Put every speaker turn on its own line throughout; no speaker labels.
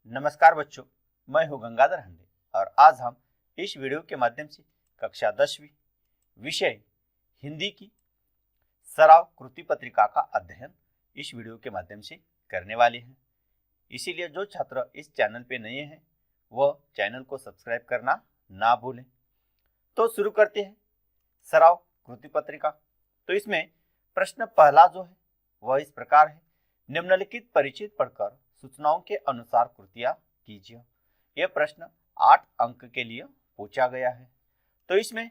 नमस्कार बच्चों, मैं हूं गंगाधर हंडे और आज हम इस वीडियो के माध्यम से कक्षा 10वीं विषय हिंदी की सराव कृति पत्रिका का अध्ययन इस वीडियो के माध्यम से करने वाले हैं। इसीलिए जो छात्र इस चैनल पे नए हैं वह चैनल को सब्सक्राइब करना ना भूलें। तो शुरू करते हैं सराव कृति पत्रिका। तो इसमें प्रश्न पहला जो है वह इस प्रकार है, निम्नलिखित परिचित पढ़कर सूचनाओं के अनुसार कृतियां कीजिए। यह प्रश्न 8 अंक के लिए पूछा गया है। तो इसमें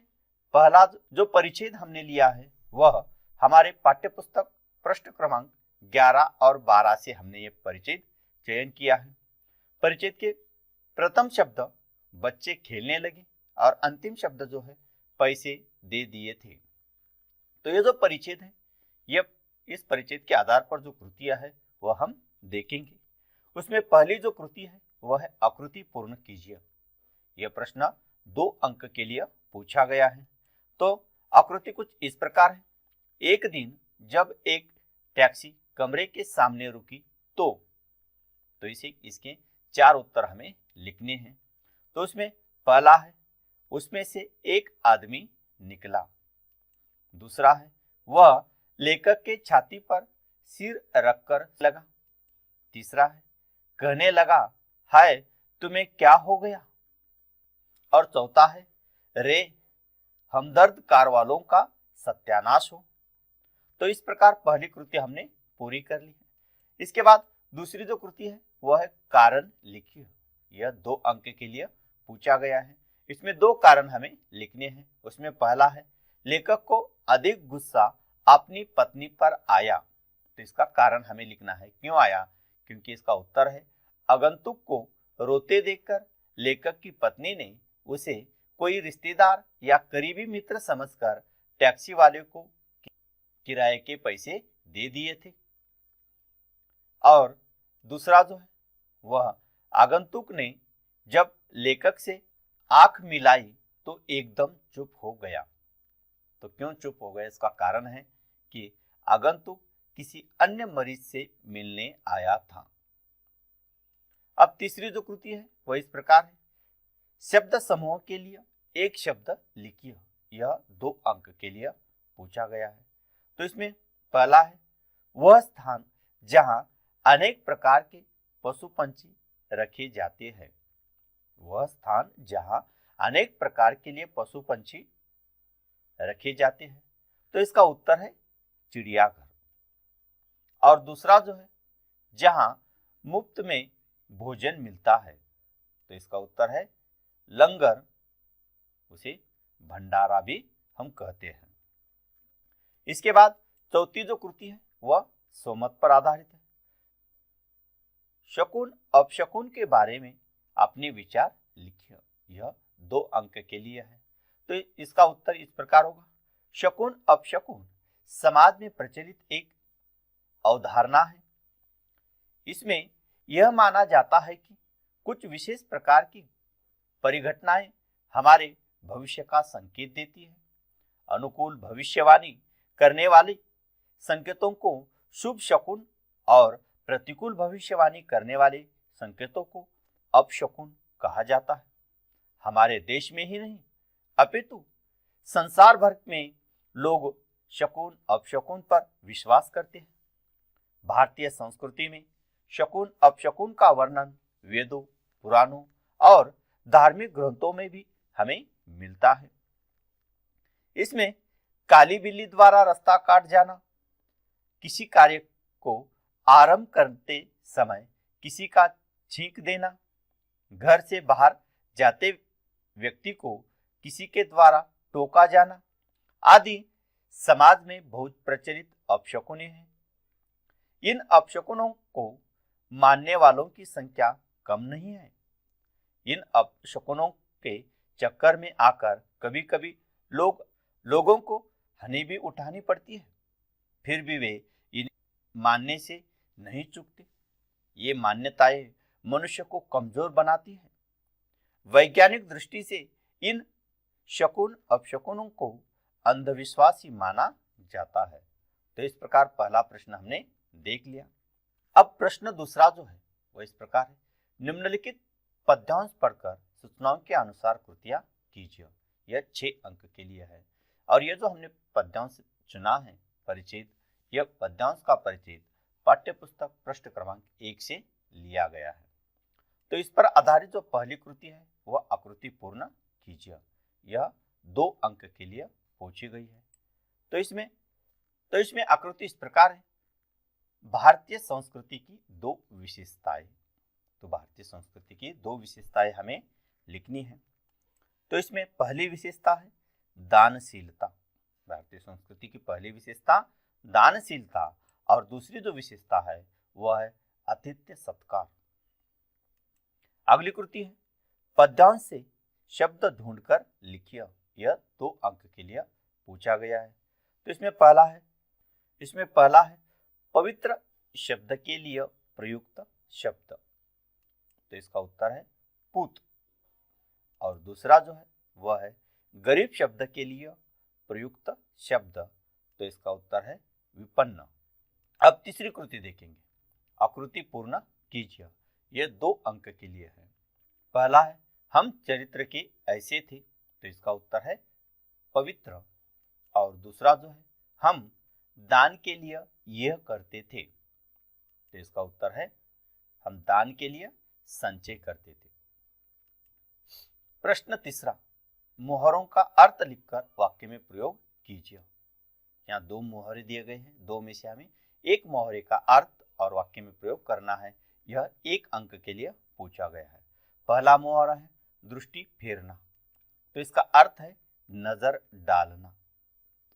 पहला जो परिच्छेद हमने लिया है वह हमारे पाठ्यपुस्तक पृष्ठ क्रमांक 11 और 12 से हमने ये परिच्छेद चयन किया है। परिच्छेद के प्रथम शब्द बच्चे खेलने लगे और अंतिम शब्द जो है पैसे दे दिए थे। तो ये जो परिच्छेद है यह इस परिच्छेद के आधार पर जो कृतियां है वह हम देखेंगे। उसमें पहली जो कृति है वह है आकृति पूर्ण कीजिए। यह प्रश्न 2 अंक के लिए पूछा गया है। तो आकृति कुछ इस प्रकार है, एक दिन जब एक टैक्सी कमरे के सामने रुकी तो इसे इसके 4 उत्तर हमें लिखने हैं। तो उसमें पहला है, उसमें से एक आदमी निकला। दूसरा है, वह लेखक के छाती पर सिर रखकर लगा। तीसरा है, कहने लगा, हाय तुम्हें क्या हो गया। और चौथा है, रे हमदर्द कार वालों का सत्यानाश हो। तो इस प्रकार पहली कृति हमने पूरी कर ली है। इसके बाद दूसरी जो कृति है वह है कारण लिखिए। यह 2 अंक के लिए पूछा गया है। इसमें 2 कारण हमें लिखने हैं। उसमें पहला है, लेखक को अधिक गुस्सा अपनी पत्नी पर आया। तो इसका कारण हमें लिखना है, क्यों आया, क्योंकि इसका उत्तर है, आगंतुक को रोते देखकर लेखक की पत्नी ने उसे कोई रिश्तेदार या करीबी मित्र समझकर टैक्सी वाले को किराए के पैसे दे दिए थे। और दूसरा जो है वह आगंतुक ने जब लेखक से आंख मिलाई तो एकदम चुप हो गया। तो क्यों चुप हो गया, इसका कारण है कि आगंतुक किसी अन्य मरीज से मिलने आया था। अब तीसरी जो कृति है वह इस प्रकार है, शब्द समूह के लिए एक शब्द लिखिए। यह 2 अंक के लिए पूछा गया है। तो इसमें पहला है, वह स्थान जहां अनेक प्रकार के पशु पंछी रखे जाते हैं। वह स्थान जहां अनेक प्रकार के लिए पशु पंछी रखे जाते हैं। तो इसका उत्तर है चिड़ियाघर। और दूसरा जो है, जहां मुफ्त में भोजन मिलता है। तो इसका उत्तर है लंगर, उसे भंडारा भी हम कहते हैं। इसके बाद चौथी जो कृति है वह सोमत पर आधारित है। शकुन अपशकुन के बारे में अपने विचार लिखिए। यह 2 अंक के लिए है। तो इसका उत्तर इस प्रकार होगा, शकुन अपशकुन समाज में प्रचलित एक अवधारणा है। इसमें यह माना जाता है कि कुछ विशेष प्रकार की परिघटनाएं हमारे भविष्य का संकेत देती है। अनुकूल भविष्यवाणी करने वाले संकेतों को शुभ शकुन और प्रतिकूल भविष्यवाणी करने वाले संकेतों को अपशकुन कहा जाता है। हमारे देश में ही नहीं अपितु संसार भर में लोग शकुन अपशकुन पर विश्वास करते हैं। भारतीय संस्कृति में शकुन अपशकुन का वर्णन वेदों, पुराणों और धार्मिक ग्रंथों में भी हमें मिलता है। इसमें काली बिल्ली द्वारा रास्ता काट जाना, किसी कार्य को आरंभ करते समय किसी का छींक देना, घर से बाहर जाते व्यक्ति को किसी के द्वारा टोका जाना आदि समाज में बहुत प्रचलित अपशकुने हैं। इन अपशकुनों को मानने वालों की संख्या कम नहीं है। इन अपशकुनों के चक्कर में आकर कभी कभी लोगों को हानि भी उठानी पड़ती है, फिर भी वे इन मानने से नहीं चूकते। ये मान्यताएं मनुष्य को कमजोर बनाती है। वैज्ञानिक दृष्टि से इन शकुन अपशकुनों को अंधविश्वास ही माना जाता है। तो इस प्रकार पहला प्रश्न हमने देख लिया। अब प्रश्न दूसरा जो है वह इस प्रकार है, निम्नलिखित पद्यांश पढ़कर सूचनाओं के अनुसार कृतियां कीजिए। यह 6 अंक के लिए है और यह जो हमने पद्यांश चुना है परिचित, यह पद्यांश का परिचित पाठ्य पुस्तक पृष्ठ क्रमांक 1 से लिया गया है। तो इस पर आधारित जो पहली कृति है वह आकृति पूर्ण कीजिए। यह 2 अंक के लिए पूछी गई है। तो इसमें आकृति इस प्रकार है। भारतीय संस्कृति की 2 विशेषताएं। तो भारतीय संस्कृति की 2 विशेषताएं हमें लिखनी है। तो इसमें पहली विशेषता है दानशीलता। भारतीय संस्कृति की पहली विशेषता दानशीलता और दूसरी जो विशेषता है वह है आतिथ्य सत्कार। अगली कृति है पद्यांश से शब्द ढूंढकर लिखिए। यह 2 अंक के लिए पूछा गया है। तो इसमें पहला है पवित्र शब्द के लिए प्रयुक्त शब्द। तो इसका उत्तर है पूत। और दूसरा जो है वह है गरीब शब्द के लिए प्रयुक्त शब्द। तो इसका उत्तर है विपन्न। अब तीसरी कृति देखेंगे, आकृति पूर्ण कीजिए। यह 2 अंक के लिए है। पहला है हम चरित्र के ऐसे थे। तो इसका उत्तर है पवित्र। और दूसरा जो है हम दान के लिए यह करते थे। तो इसका उत्तर है हम दान के लिए संचय करते थे। प्रश्न तीसरा, मोहरों का अर्थ लिखकर वाक्य में प्रयोग कीजिए। यहाँ 2 मोहरे दिए गए हैं, 2 में से हमें एक मोहरे का अर्थ और वाक्य में प्रयोग करना है। यह 1 अंक के लिए पूछा गया है। पहला मोहरा है दृष्टि फेरना। तो इसका अर्थ है नजर डालना।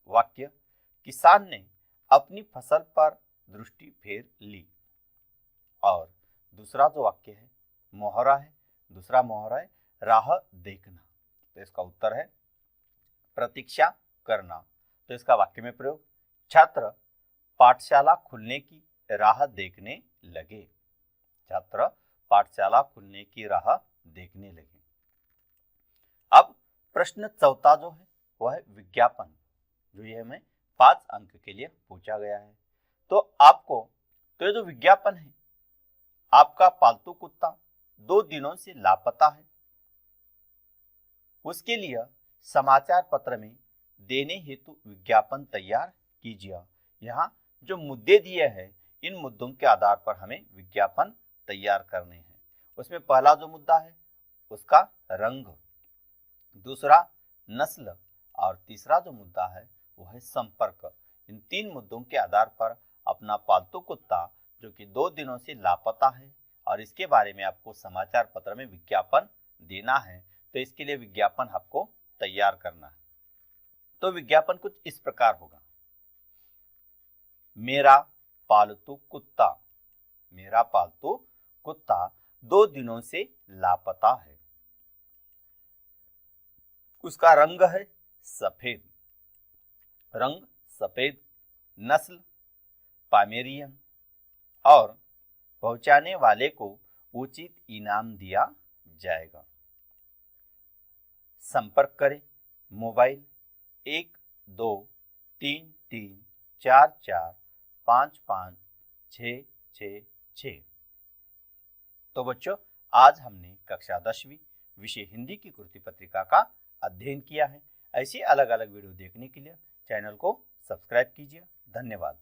वाक्य किसान ने अपनी फसल पर दृष्टि फेर ली। और दूसरा जो वाक्य है मोहरा है, दूसरा मोहरा है राह देखना। तो इसका उत्तर है प्रतीक्षा करना। तो इसका वाक्य में प्रयोग छात्र पाठशाला खुलने की राह देखने लगे। छात्र पाठशाला खुलने की राह देखने लगे। अब प्रश्न चौथा जो है वह है विज्ञापन, जो ये हमें 5 अंक के लिए पूछा गया है। तो ये जो विज्ञापन है, आपका पालतू कुत्ता 2 दिनों से लापता है, उसके लिए समाचार पत्र में देने हेतु विज्ञापन तैयार कीजिए। यहाँ जो मुद्दे दिए हैं इन मुद्दों के आधार पर हमें विज्ञापन तैयार करने हैं। उसमें पहला जो मुद्दा है उसका रंग, दूसरा नस्ल और तीसरा जो मुद्दा है वो है संपर्क। इन 3 मुद्दों के आधार पर अपना पालतू कुत्ता जो कि 2 दिनों से लापता है और इसके बारे में आपको समाचार पत्र में विज्ञापन देना है। तो इसके लिए विज्ञापन आपको तैयार करना है। तो विज्ञापन कुछ इस प्रकार होगा। मेरा पालतू कुत्ता 2 दिनों से लापता है। उसका रंग है सफेद, नस्ल पामेरियन और पहुंचाने वाले को उचित इनाम दिया जाएगा। संपर्क करें मोबाइल 123344556666। तो बच्चों, आज हमने कक्षा 10वीं विषय हिंदी की कृति पत्रिका का अध्ययन किया है। ऐसी अलग अलग वीडियो देखने के लिए चैनल को सब्सक्राइब कीजिए। धन्यवाद।